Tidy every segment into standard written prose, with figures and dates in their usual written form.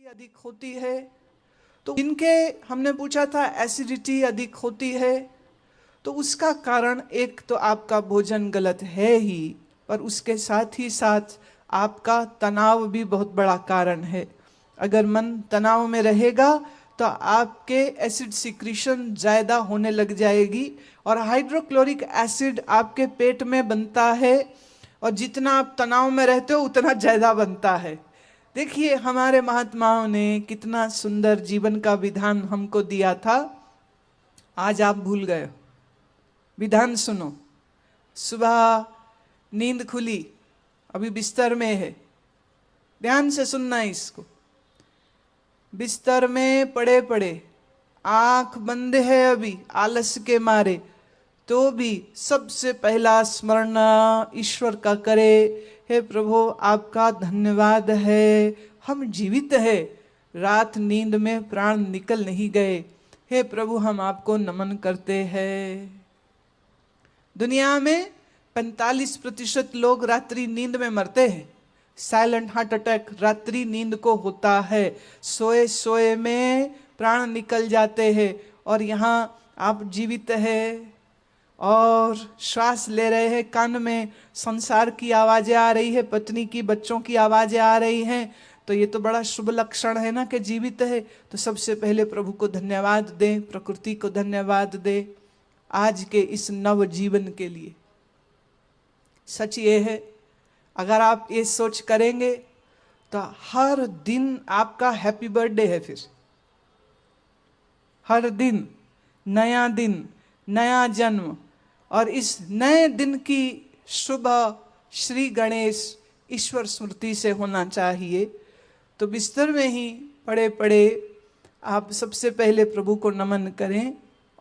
अधिक होती है। तो इनके हमने पूछा था एसिडिटी अधिक होती है, तो उसका कारण एक तो आपका भोजन गलत है ही, पर उसके साथ ही साथ आपका तनाव भी बहुत बड़ा कारण है। अगर मन तनाव में रहेगा तो आपके एसिड सिक्रीशन ज़्यादा होने लग जाएगी, और हाइड्रोक्लोरिक एसिड आपके पेट में बनता है, और जितना आप तनाव में रहते हो उतना ज़्यादा बनता है। देखिए हमारे महात्माओं ने कितना सुंदर जीवन का विधान हमको दिया था, आज आप भूल गए। विधान सुनो। सुबह नींद खुली, अभी बिस्तर में है, ध्यान से सुनना है इसको। बिस्तर में पड़े पड़े, आंख बंद है अभी आलस के मारे, तो भी सबसे पहला स्मरण ईश्वर का करे। हे प्रभु आपका धन्यवाद है, हम जीवित है, रात नींद में प्राण निकल नहीं गए। हे प्रभु हम आपको नमन करते हैं। दुनिया में 45% लोग रात्रि नींद में मरते हैं। साइलेंट हार्ट अटैक रात्रि नींद को होता है, सोए सोए में प्राण निकल जाते हैं, और यहाँ आप जीवित है और श्वास ले रहे हैं। कान में संसार की आवाजें आ रही है, पत्नी की, बच्चों की आवाजें आ रही हैं, तो ये तो बड़ा शुभ लक्षण है ना कि जीवित है। तो सबसे पहले प्रभु को धन्यवाद दें, प्रकृति को धन्यवाद दें आज के इस नव जीवन के लिए। सच ये है, अगर आप ये सोच करेंगे तो हर दिन आपका हैप्पी बर्थडे है। फिर हर दिन नया जन्म, और इस नए दिन की सुबह श्री गणेश ईश्वर स्मृति से होना चाहिए। तो बिस्तर में ही पड़े पड़े आप सबसे पहले प्रभु को नमन करें,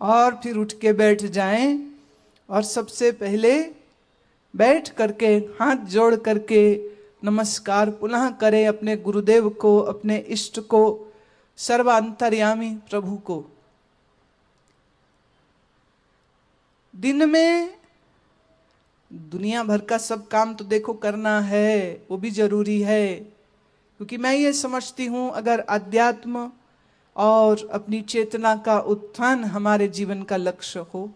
और फिर उठ के बैठ जाएं, और सबसे पहले बैठ करके हाथ जोड़ करके नमस्कार पुनः करें अपने गुरुदेव को, अपने इष्ट को, सर्वांतर्यामी प्रभु को। दिन में दुनिया भर का सब काम तो देखो करना है, वो भी जरूरी है, क्योंकि मैं ये समझती हूं अगर अध्यात्म और अपनी चेतना का उत्थान हमारे जीवन का लक्ष्य हो,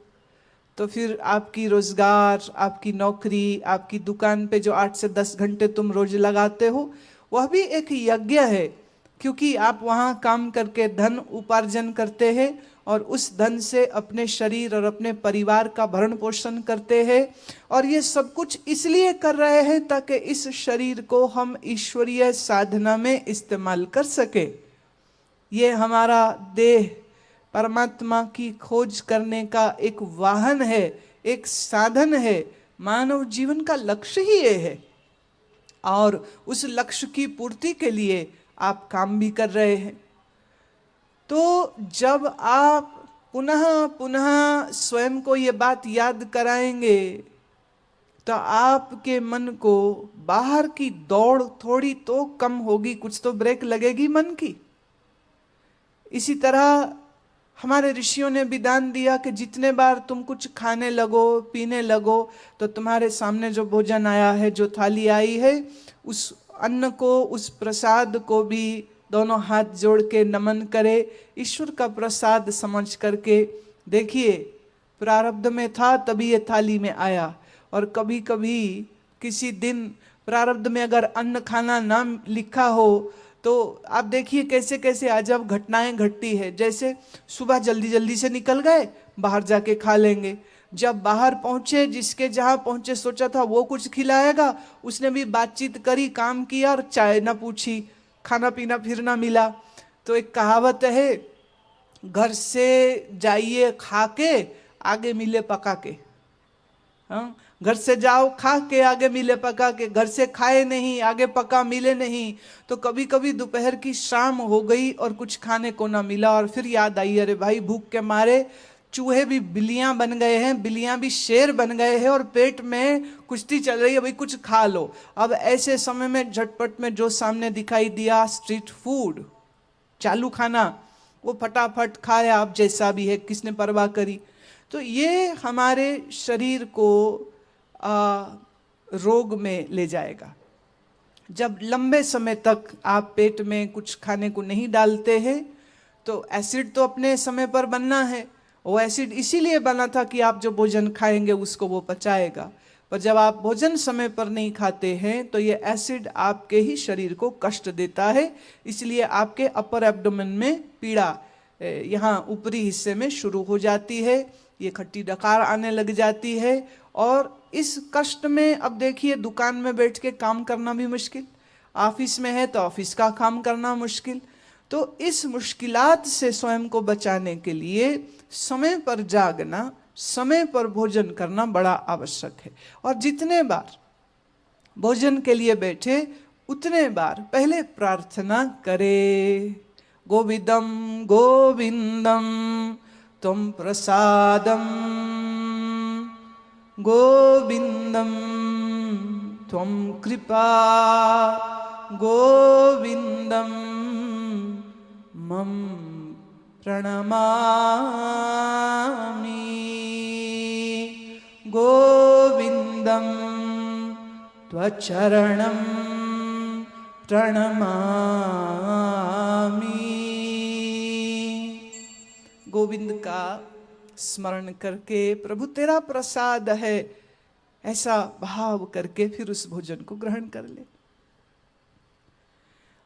तो फिर आपकी रोजगार, आपकी नौकरी, आपकी दुकान पे जो 8 से 10 घंटे तुम रोज लगाते हो, वह भी एक यज्ञ है, क्योंकि आप वहाँ काम करके धन उपार्जन करते हैं, और उस धन से अपने शरीर और अपने परिवार का भरण पोषण करते हैं। और ये सब कुछ इसलिए कर रहे हैं ताकि इस शरीर को हम ईश्वरीय साधना में इस्तेमाल कर सके। ये हमारा देह परमात्मा की खोज करने का एक वाहन है, एक साधन है। मानव जीवन का लक्ष्य ही ये है, और उस लक्ष्य की पूर्ति के लिए आप काम भी कर रहे हैं। तो जब आप पुनः पुनः स्वयं को ये बात याद कराएंगे, तो आपके मन को बाहर की दौड़ थोड़ी तो कम होगी, कुछ तो ब्रेक लगेगी मन की। इसी तरह हमारे ऋषियों ने विधान दिया कि जितने बार तुम कुछ खाने लगो, पीने लगो, तो तुम्हारे सामने जो भोजन आया है, जो थाली आई है, उस अन्न को, उस प्रसाद को भी दोनों हाथ जोड़ के नमन करे, ईश्वर का प्रसाद समझ करके। देखिए प्रारब्ध में था तभी ये थाली में आया, और कभी कभी किसी दिन प्रारब्ध में अगर अन्न खाना ना लिखा हो, तो आप देखिए कैसे कैसे अजब घटनाएं घटती है। जैसे सुबह जल्दी जल्दी से निकल गए, बाहर जाके खा लेंगे। जब बाहर पहुंचे, जिसके जहां पहुंचे सोचा था वो कुछ खिलाएगा, उसने भी बातचीत करी, काम किया, और चाय ना पूछी, खाना पीना फिर ना मिला। तो एक कहावत है, घर से जाइए खा के, आगे मिले पका के। हाँ, घर से जाओ खा के, आगे मिले पका के। घर से खाए नहीं, आगे पका मिले नहीं। तो कभी कभी दोपहर की शाम हो गई और कुछ खाने को ना मिला, और फिर याद आई, अरे भाई भूख के मारे चूहे भी बिल्लियां बन गए हैं, बिल्लियां भी शेर बन गए हैं, और पेट में कुश्ती चल रही है, भाई कुछ खा लो। अब ऐसे समय में झटपट में जो सामने दिखाई दिया, स्ट्रीट फूड, चालू खाना, वो फटाफट खाया, आप जैसा भी है, किसने परवाह करी। तो ये हमारे शरीर को रोग में ले जाएगा। जब लंबे समय तक आप पेट में कुछ खाने को नहीं डालते हैं तो एसिड तो अपने समय पर बनना है। वो एसिड इसीलिए बना था कि आप जो भोजन खाएंगे उसको वो पचाएगा। पर जब आप भोजन समय पर नहीं खाते हैं तो ये एसिड आपके ही शरीर को कष्ट देता है, इसलिए आपके अपर एब्डोमेन में पीड़ा यहाँ ऊपरी हिस्से में शुरू हो जाती है, ये खट्टी डकार आने लग जाती है। और इस कष्ट में अब देखिए, दुकान में बैठ के काम करना भी मुश्किल, ऑफिस में है तो ऑफिस का काम करना मुश्किल। तो इस मुश्किलात से स्वयं को बचाने के लिए समय पर जागना, समय पर भोजन करना बड़ा आवश्यक है। और जितने बार भोजन के लिए बैठे उतने बार पहले प्रार्थना करे, गोविंदम गोविंदम त्वं प्रसादम, गोविंदम त्वं कृपा, गोविंदम मम प्रणमामि, गोविंदम त्वचरणं प्रणमामि। गोविंद का स्मरण करके, प्रभु तेरा प्रसाद है, ऐसा भाव करके फिर उस भोजन को ग्रहण कर ले।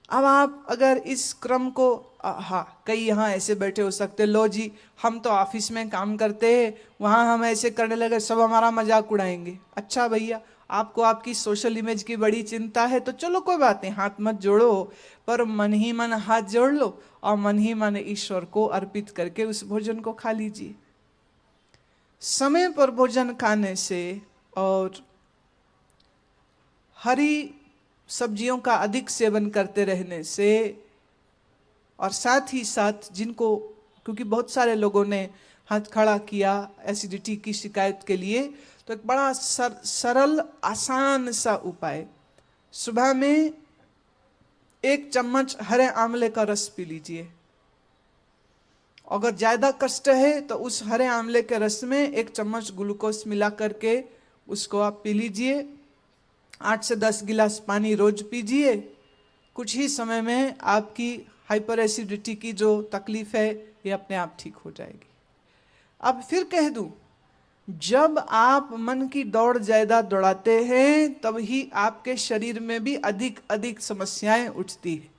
अब आप अगर इस क्रम को, हाँ, कई यहाँ ऐसे बैठे हो सकते, लो जी हम तो ऑफिस में काम करते हैं, वहाँ हम ऐसे करने लगे सब हमारा मजाक उड़ाएंगे। अच्छा भैया, आपको आपकी सोशल इमेज की बड़ी चिंता है तो चलो कोई बात नहीं, हाथ मत जोड़ो, पर मन ही मन हाथ जोड़ लो और मन ही मन ईश्वर को अर्पित करके उस भोजन को खा लीजिए। समय पर भोजन खाने से और हरी सब्जियों का अधिक सेवन करते रहने से, और साथ ही साथ जिनको, क्योंकि बहुत सारे लोगों ने हाथ खड़ा किया एसिडिटी की शिकायत के लिए, तो एक बड़ा सरल आसान सा उपाय, सुबह में 1 चम्मच हरे आंवले का रस पी लीजिए। अगर ज़्यादा कष्ट है तो उस हरे आंवले के रस में 1 चम्मच ग्लूकोज मिला करके उसको आप पी लीजिए। 8 से 10 गिलास पानी रोज पीजिए। कुछ ही समय में आपकी हाइपर एसिडिटी की जो तकलीफ है ये अपने आप ठीक हो जाएगी। अब फिर कह दूं, जब आप मन की दौड़ ज़्यादा दौड़ाते हैं तब ही आपके शरीर में भी अधिक अधिक समस्याएं उठती है।